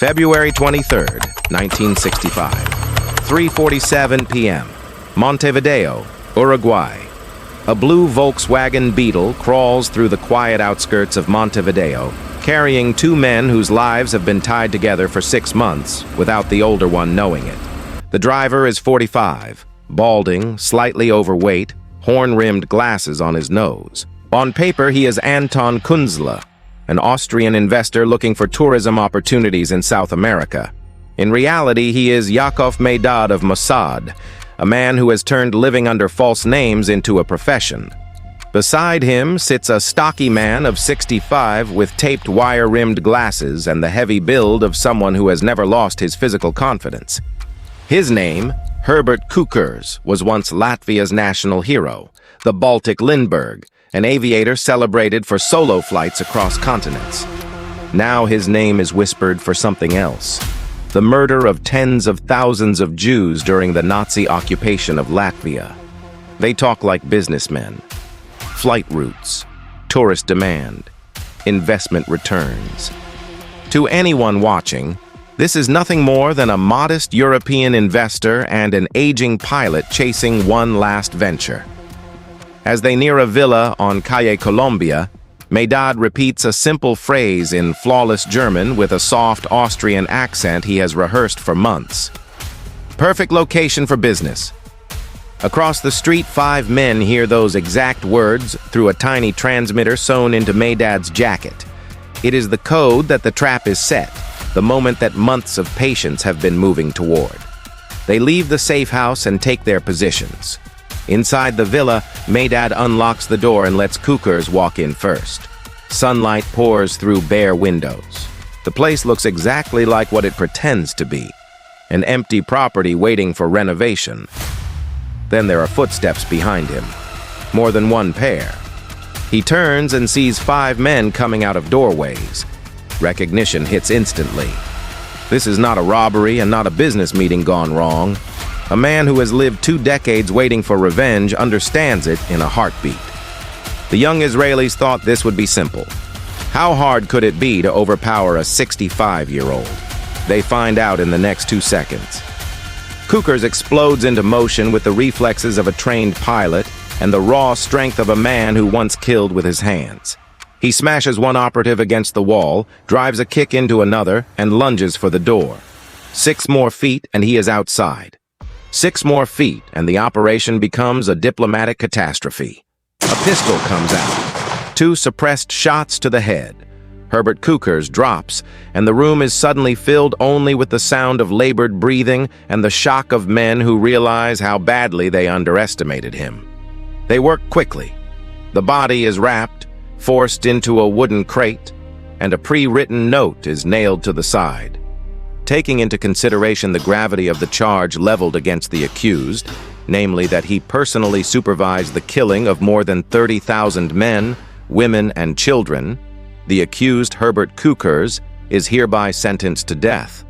February 23rd, 1965, 3:47 p.m., Montevideo, Uruguay. A blue Volkswagen Beetle crawls through the quiet outskirts of Montevideo, carrying two men whose lives have been tied together for 6 months without the older one knowing it. The driver is 45, balding, slightly overweight, horn-rimmed glasses on his nose. On paper, he is Anton Künzle, an Austrian investor looking for tourism opportunities in South America. In reality, he is Meidad of Mossad, a man who has turned living under false names into a profession. Beside him sits a stocky man of 65 with taped wire-rimmed glasses and the heavy build of someone who has never lost his physical confidence. His name, Herbert Cukurs, was once Latvia's national hero, the Baltic Lindbergh, an aviator celebrated for solo flights across continents. Now his name is whispered for something else: the murder of tens of thousands of Jews during the Nazi occupation of Latvia. They talk like businessmen. Flight routes, tourist demand, investment returns. To anyone watching, this is nothing more than a modest European investor and an aging pilot chasing one last venture. As they near a villa on Calle Colombia, Meidad repeats a simple phrase in flawless German with a soft Austrian accent he has rehearsed for months. Perfect location for business. Across the street, 5 men hear those exact words through a tiny transmitter sewn into Meidad's jacket. It is the code that the trap is set, the moment that months of patience have been moving toward. They leave the safe house and take their positions. Inside the villa, Meidad unlocks the door and lets Cukurs walk in first. Sunlight pours through bare windows. The place looks exactly like what it pretends to be, an empty property waiting for renovation. Then there are footsteps behind him, more than one pair. He turns and sees 5 men coming out of doorways. Recognition hits instantly. This is not a robbery and not a business meeting gone wrong. A man who has lived 2 decades waiting for revenge understands it in a heartbeat. The young Israelis thought this would be simple. How hard could it be to overpower a 65-year-old? They find out in the next 2 seconds. Cukurs explodes into motion with the reflexes of a trained pilot and the raw strength of a man who once killed with his hands. He smashes one operative against the wall, drives a kick into another, and lunges for the door. 6 more feet and he is outside. 6 more feet and the operation becomes a diplomatic catastrophe. A pistol comes out. 2 suppressed shots to the head. Herbert Cukurs drops, and the room is suddenly filled only with the sound of labored breathing and the shock of men who realize how badly they underestimated him. They work quickly. The body is wrapped, forced into a wooden crate, and a pre-written note is nailed to the side. Taking into consideration the gravity of the charge leveled against the accused, namely that he personally supervised the killing of more than 30,000 men, women, and children, the accused Herbert Cukurs is hereby sentenced to death.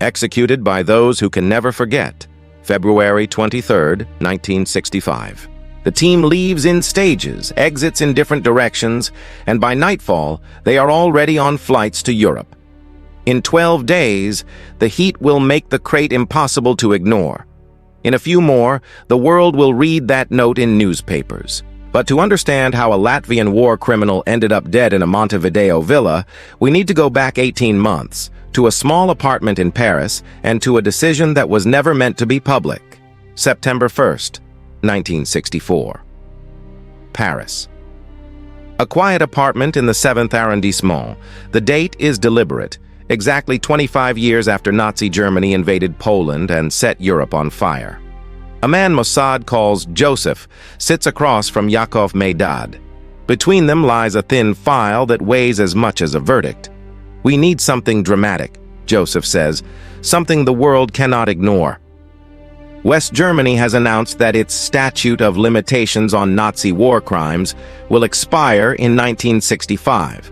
Executed by those who can never forget, February 23rd, 1965. The team leaves in stages, exits in different directions, and by nightfall, they are already on flights to Europe. In 12 days, the heat will make the crate impossible to ignore. In a few more, the world will read that note in newspapers. But to understand how a Latvian war criminal ended up dead in a Montevideo villa, we need to go back 18 months, to a small apartment in Paris, and to a decision that was never meant to be public. September 1st, 1964. Paris. A quiet apartment in the 7th arrondissement. The date is deliberate, exactly 25 years after Nazi Germany invaded Poland and set Europe on fire. A man Mossad calls Joseph sits across from Meidad. Between them lies a thin file that weighs as much as a verdict. "We need something dramatic," Joseph says, "something the world cannot ignore." West Germany has announced that its statute of limitations on Nazi war crimes will expire in 1965.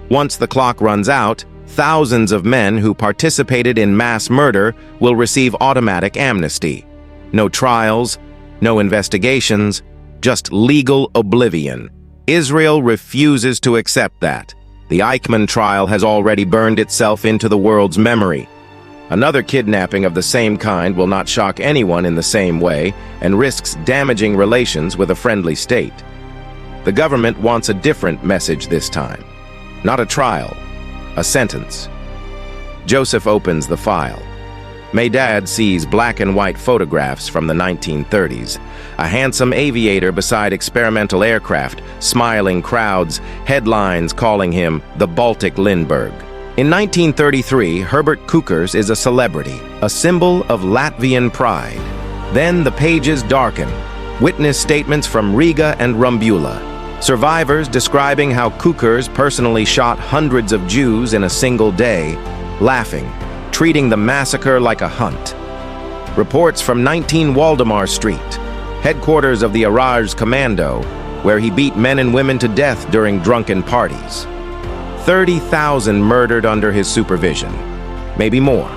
Once the clock runs out, thousands of men who participated in mass murder will receive automatic amnesty. No trials, no investigations, just legal oblivion. Israel refuses to accept that. The Eichmann trial has already burned itself into the world's memory. Another kidnapping of the same kind will not shock anyone in the same way and risks damaging relations with a friendly state. The government wants a different message this time. Not a trial, a sentence. Joseph opens the file. Meidad sees black and white photographs from the 1930s. A handsome aviator beside experimental aircraft, smiling crowds, headlines calling him the Baltic Lindbergh. In 1933, Herbert Cukurs is a celebrity, a symbol of Latvian pride. Then the pages darken. Witness statements from Riga and Rumbula. Survivors describing how Cukurs personally shot hundreds of Jews in a single day, laughing, treating the massacre like a hunt. Reports from 19 Waldemar Street, headquarters of the Araj Commando, where he beat men and women to death during drunken parties. 30,000 murdered under his supervision, maybe more.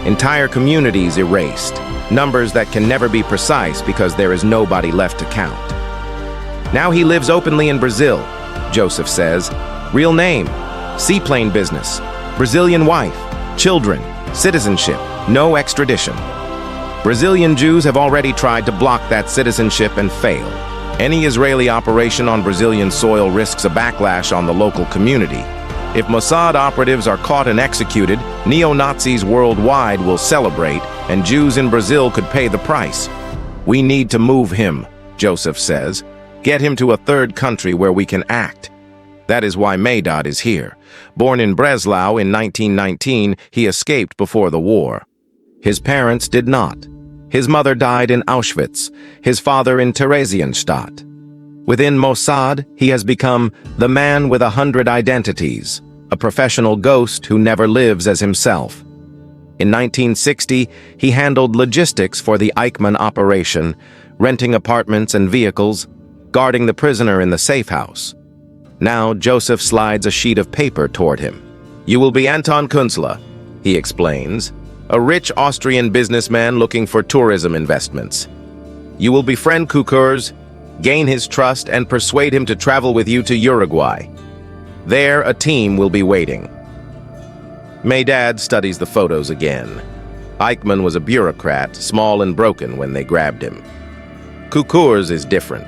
Entire communities erased, numbers that can never be precise because there is nobody left to count. Now he lives openly in Brazil, Joseph says. Real name, seaplane business, Brazilian wife, children, citizenship, no extradition. Brazilian Jews have already tried to block that citizenship and fail. Any Israeli operation on Brazilian soil risks a backlash on the local community. If Mossad operatives are caught and executed, neo-Nazis worldwide will celebrate, and Jews in Brazil could pay the price. We need to move him, Joseph says. Get him to a third country where we can act. That is why Meidad is here. Born in Breslau in 1919, he escaped before the war. His parents did not. His mother died in Auschwitz, his father in Theresienstadt. Within Mossad, he has become the man with 100 identities, a professional ghost who never lives as himself. In 1960, he handled logistics for the Eichmann operation, renting apartments and vehicles, guarding the prisoner in the safe house. Now Joseph slides a sheet of paper toward him. You will be Anton Künzle, he explains, a rich Austrian businessman looking for tourism investments. You will befriend Cukurs, gain his trust, and persuade him to travel with you to Uruguay. There, a team will be waiting. Meidad studies the photos again. Eichmann was a bureaucrat, small and broken when they grabbed him. Cukurs is different.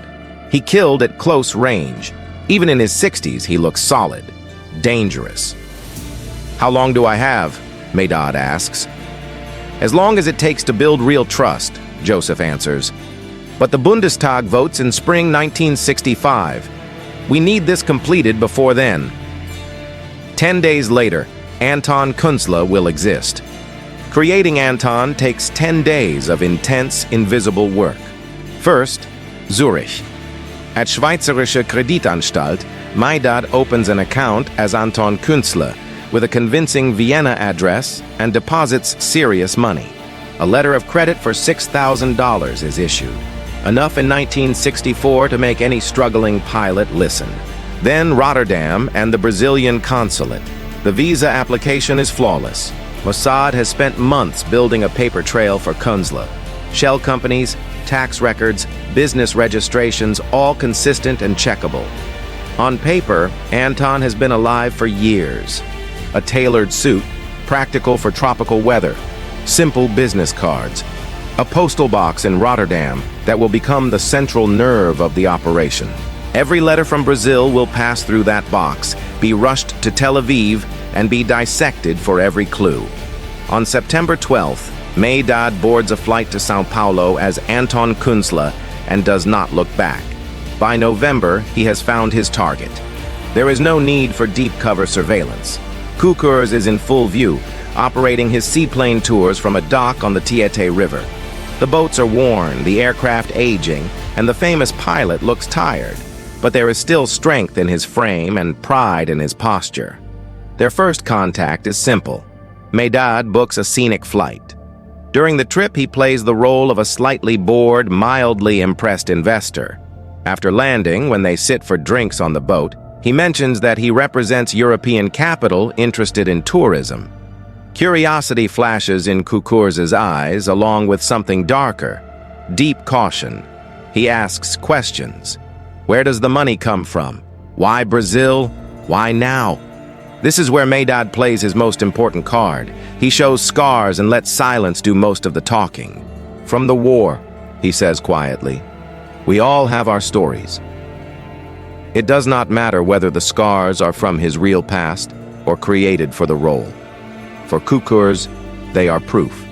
He killed at close range. Even in his 60s, he looks solid, dangerous. How long do I have? Meidad asks. As long as it takes to build real trust, Joseph answers. But the Bundestag votes in spring 1965. We need this completed before then. 10 days later, Anton Künzle will exist. Creating Anton takes 10 days of intense, invisible work. First, Zurich. At Schweizerische Kreditanstalt, Meidad opens an account as Anton Künzle with a convincing Vienna address and deposits serious money. A letter of credit for $6,000 is issued, enough in 1964 to make any struggling pilot listen. Then Rotterdam and the Brazilian consulate. The visa application is flawless. Mossad has spent months building a paper trail for Künzle. Shell companies, tax records, business registrations, all consistent and checkable. On paper, Anton has been alive for years. A tailored suit, practical for tropical weather, simple business cards, a postal box in Rotterdam that will become the central nerve of the operation. Every letter from Brazil will pass through that box, be rushed to Tel Aviv, and be dissected for every clue. On September 12th, Meidad boards a flight to São Paulo as Anton Künzle and does not look back. By November, he has found his target. There is no need for deep cover surveillance. Cukurs is in full view, operating his seaplane tours from a dock on the Tietê River. The boats are worn, the aircraft aging, and the famous pilot looks tired. But there is still strength in his frame and pride in his posture. Their first contact is simple. Meidad books a scenic flight. During the trip, he plays the role of a slightly bored, mildly impressed investor. After landing, when they sit for drinks on the boat, he mentions that he represents European capital interested in tourism. Curiosity flashes in Cukurs' eyes, along with something darker, deep caution. He asks questions. Where does the money come from? Why Brazil? Why now? This is where Meidad plays his most important card. He shows scars and lets silence do most of the talking. From the war, he says quietly. We all have our stories. It does not matter whether the scars are from his real past or created for the role. For Cukurs, they are proof.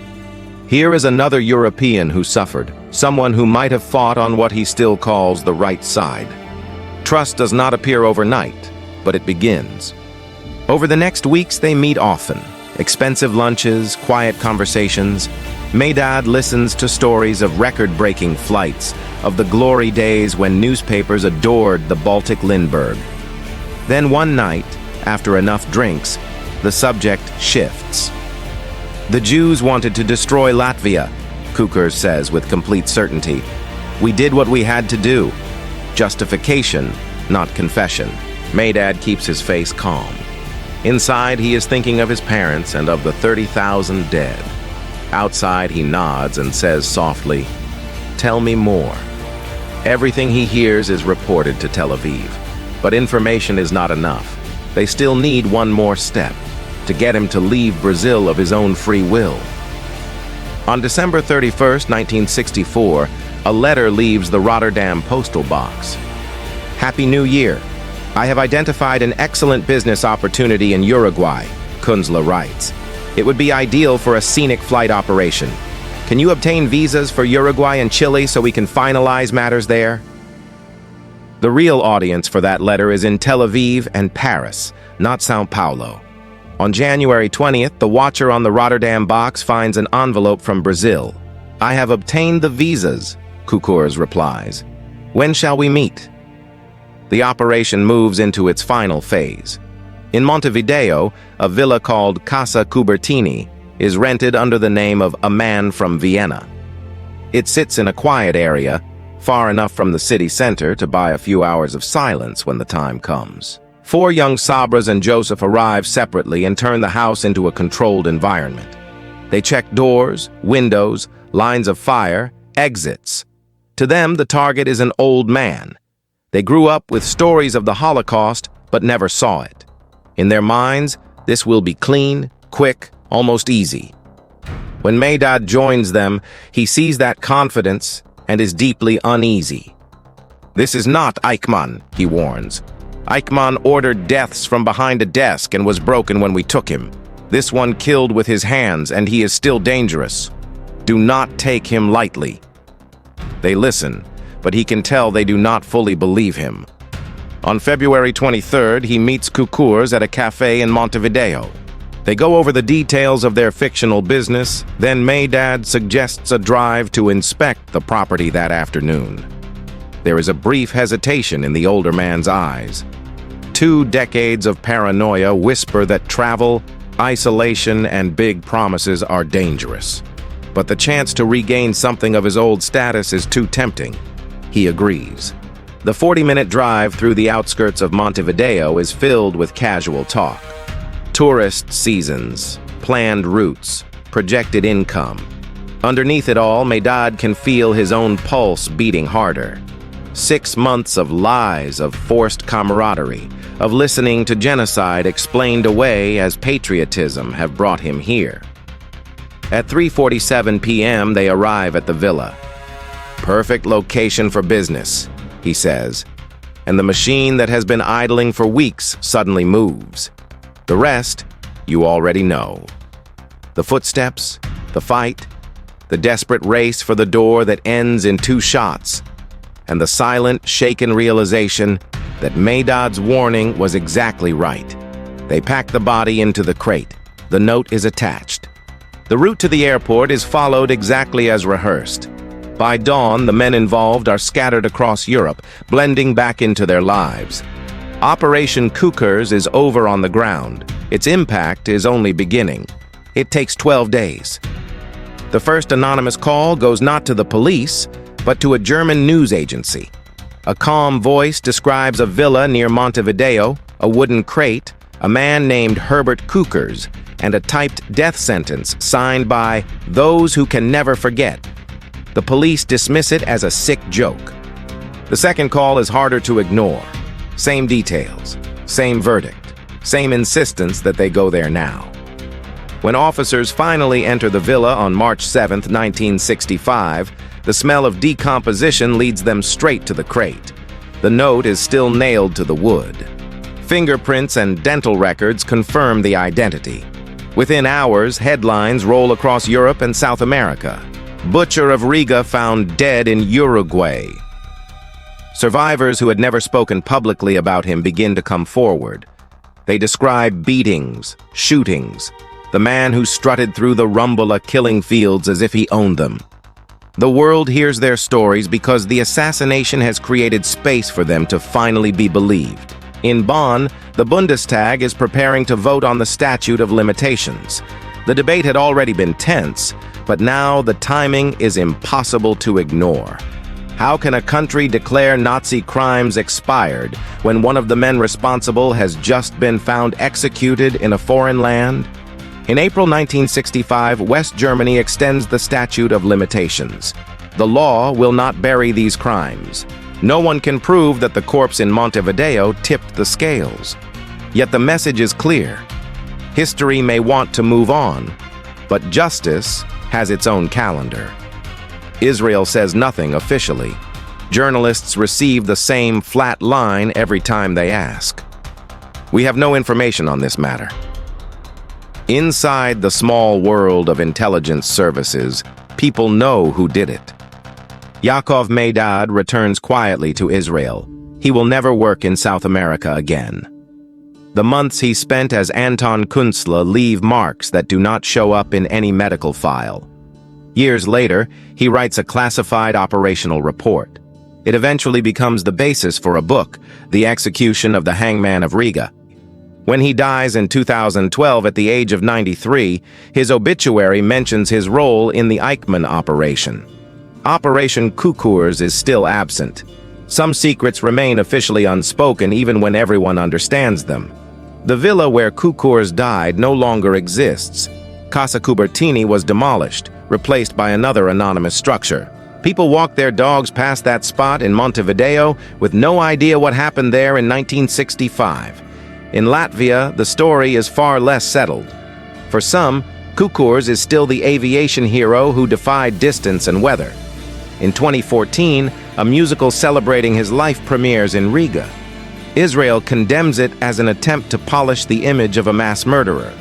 Here is another European who suffered, someone who might have fought on what he still calls the right side. Trust does not appear overnight, but it begins. Over the next weeks, they meet often. Expensive lunches, quiet conversations. Meidad listens to stories of record-breaking flights, of the glory days when newspapers adored the Baltic Lindbergh. Then one night, after enough drinks, the subject shifts. The Jews wanted to destroy Latvia, Cukurs says with complete certainty. We did what we had to do. Justification, not confession. Meidad keeps his face calm. Inside, he is thinking of his parents and of the 30,000 dead. Outside, he nods and says softly, "Tell me more." Everything he hears is reported to Tel Aviv. But information is not enough. They still need one more step, to get him to leave Brazil of his own free will. On December 31st, 1964, a letter leaves the Rotterdam postal box. Happy New Year. I have identified an excellent business opportunity in Uruguay, Künzle writes. It would be ideal for a scenic flight operation. Can you obtain visas for Uruguay and Chile so we can finalize matters there? The real audience for that letter is in Tel Aviv and Paris, not Sao Paulo. On January 20th, the watcher on the Rotterdam box finds an envelope from Brazil. I have obtained the visas, Cukurs replies. When shall we meet? The operation moves into its final phase. In Montevideo, a villa called Casa Cubertini is rented under the name of a man from Vienna. It sits in a quiet area, far enough from the city center to buy a few hours of silence when the time comes. 4 young Sabras and Joseph arrive separately and turn the house into a controlled environment. They check doors, windows, lines of fire, exits. To them, the target is an old man. They grew up with stories of the Holocaust, but never saw it. In their minds, this will be clean, quick, almost easy. When Meidad joins them, he sees that confidence and is deeply uneasy. This is not Eichmann, he warns. Eichmann ordered deaths from behind a desk and was broken when we took him. This one killed with his hands, and he is still dangerous. Do not take him lightly. They listen, but he can tell they do not fully believe him. On February 23rd, he meets Cukurs at a cafe in Montevideo. They go over the details of their fictional business, then Meidad suggests a drive to inspect the property that afternoon. There is a brief hesitation in the older man's eyes. 2 decades of paranoia whisper that travel, isolation, and big promises are dangerous. But the chance to regain something of his old status is too tempting. He agrees. The 40-minute drive through the outskirts of Montevideo is filled with casual talk. Tourist seasons, planned routes, projected income. Underneath it all, Meidad can feel his own pulse beating harder. 6 months of lies, of forced camaraderie, of listening to genocide explained away as patriotism have brought him here. At 3:47 p.m., they arrive at the villa. Perfect location for business, he says, and the machine that has been idling for weeks suddenly moves. The rest, you already know. The footsteps, the fight, the desperate race for the door that ends in 2 shots, and the silent, shaken realization that Meidad's warning was exactly right. They pack the body into the crate. The note is attached. The route to the airport is followed exactly as rehearsed. By dawn, the men involved are scattered across Europe, blending back into their lives. Operation Cukurs is over on the ground. Its impact is only beginning. It takes 12 days. The first anonymous call goes not to the police, but to a German news agency. A calm voice describes a villa near Montevideo, a wooden crate, a man named Herbert Cukurs, and a typed death sentence signed by those who can never forget. The police dismiss it as a sick joke. The second call is harder to ignore. Same details, same verdict. Same insistence that they go there now. When officers finally enter the villa on March 7, 1965, the smell of decomposition leads them straight to the crate. The note is still nailed to the wood. Fingerprints and dental records confirm the identity. Within hours, headlines roll across Europe and South America. Butcher of Riga found dead in Uruguay. Survivors who had never spoken publicly about him begin to come forward. They describe beatings, shootings, the man who strutted through the Rumbula killing fields as if he owned them. The world hears their stories because the assassination has created space for them to finally be believed. In Bonn, the Bundestag is preparing to vote on the Statute of Limitations. The debate had already been tense, but now the timing is impossible to ignore. How can a country declare Nazi crimes expired when one of the men responsible has just been found executed in a foreign land? In April 1965, West Germany extends the Statute of Limitations. The law will not bury these crimes. No one can prove that the corpse in Montevideo tipped the scales. Yet the message is clear. History may want to move on, but justice has its own calendar. Israel says nothing officially. Journalists receive the same flat line every time they ask. We have no information on this matter. Inside the small world of intelligence services, people know who did it. Yaakov Meidad returns quietly to Israel. He will never work in South America again. The months he spent as Anton Künzle leave marks that do not show up in any medical file. Years later, he writes a classified operational report. It eventually becomes the basis for a book, The Execution of the Hangman of Riga. When he dies in 2012 at the age of 93, his obituary mentions his role in the Eichmann operation. Operation Cukurs is still absent. Some secrets remain officially unspoken even when everyone understands them. The villa where Cukurs died no longer exists. Casa Cubertini was demolished, replaced by another anonymous structure. People walk their dogs past that spot in Montevideo with no idea what happened there in 1965. In Latvia, the story is far less settled. For some, Cukurs is still the aviation hero who defied distance and weather. In 2014, a musical celebrating his life premieres in Riga. Israel condemns it as an attempt to polish the image of a mass murderer.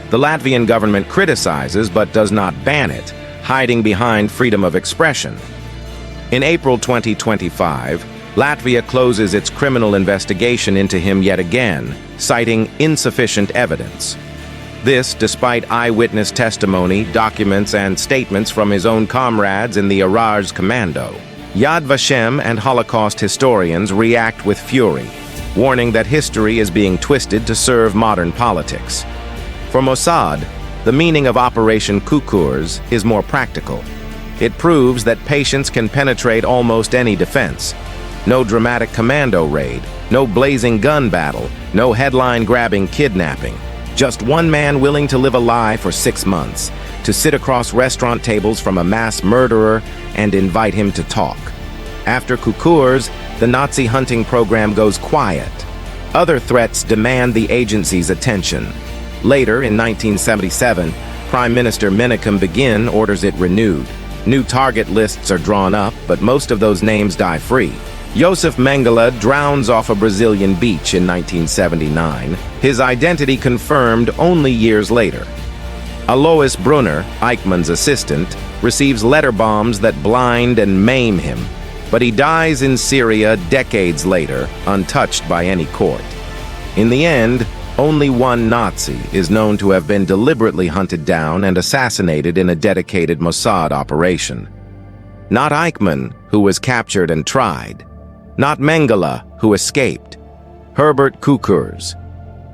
The Latvian government criticizes but does not ban it, hiding behind freedom of expression. In April 2025, Latvia closes its criminal investigation into him yet again, citing insufficient evidence. This despite eyewitness testimony, documents, and statements from his own comrades in the Iraj Commando. Yad Vashem and Holocaust historians react with fury, warning that history is being twisted to serve modern politics. For Mossad, the meaning of Operation Cukurs is more practical. It proves that patience can penetrate almost any defense. No dramatic commando raid, no blazing gun battle, no headline-grabbing kidnapping. Just one man willing to live a lie for 6 months, to sit across restaurant tables from a mass murderer and invite him to talk. After Cukurs, the Nazi hunting program goes quiet. Other threats demand the agency's attention. Later, in 1977, Prime Minister Menachem Begin orders it renewed. New target lists are drawn up, but most of those names die free. Josef Mengele drowns off a Brazilian beach in 1979, his identity confirmed only years later. Alois Brunner, Eichmann's assistant, receives letter bombs that blind and maim him, but he dies in Syria decades later, untouched by any court. In the end, only one Nazi is known to have been deliberately hunted down and assassinated in a dedicated Mossad operation. Not Eichmann, who was captured and tried. Not Mengele, who escaped. Herbert Cukurs,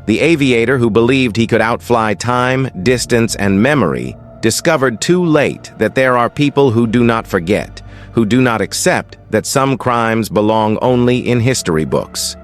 the aviator who believed he could outfly time, distance, and memory, discovered too late that there are people who do not forget, who do not accept that some crimes belong only in history books.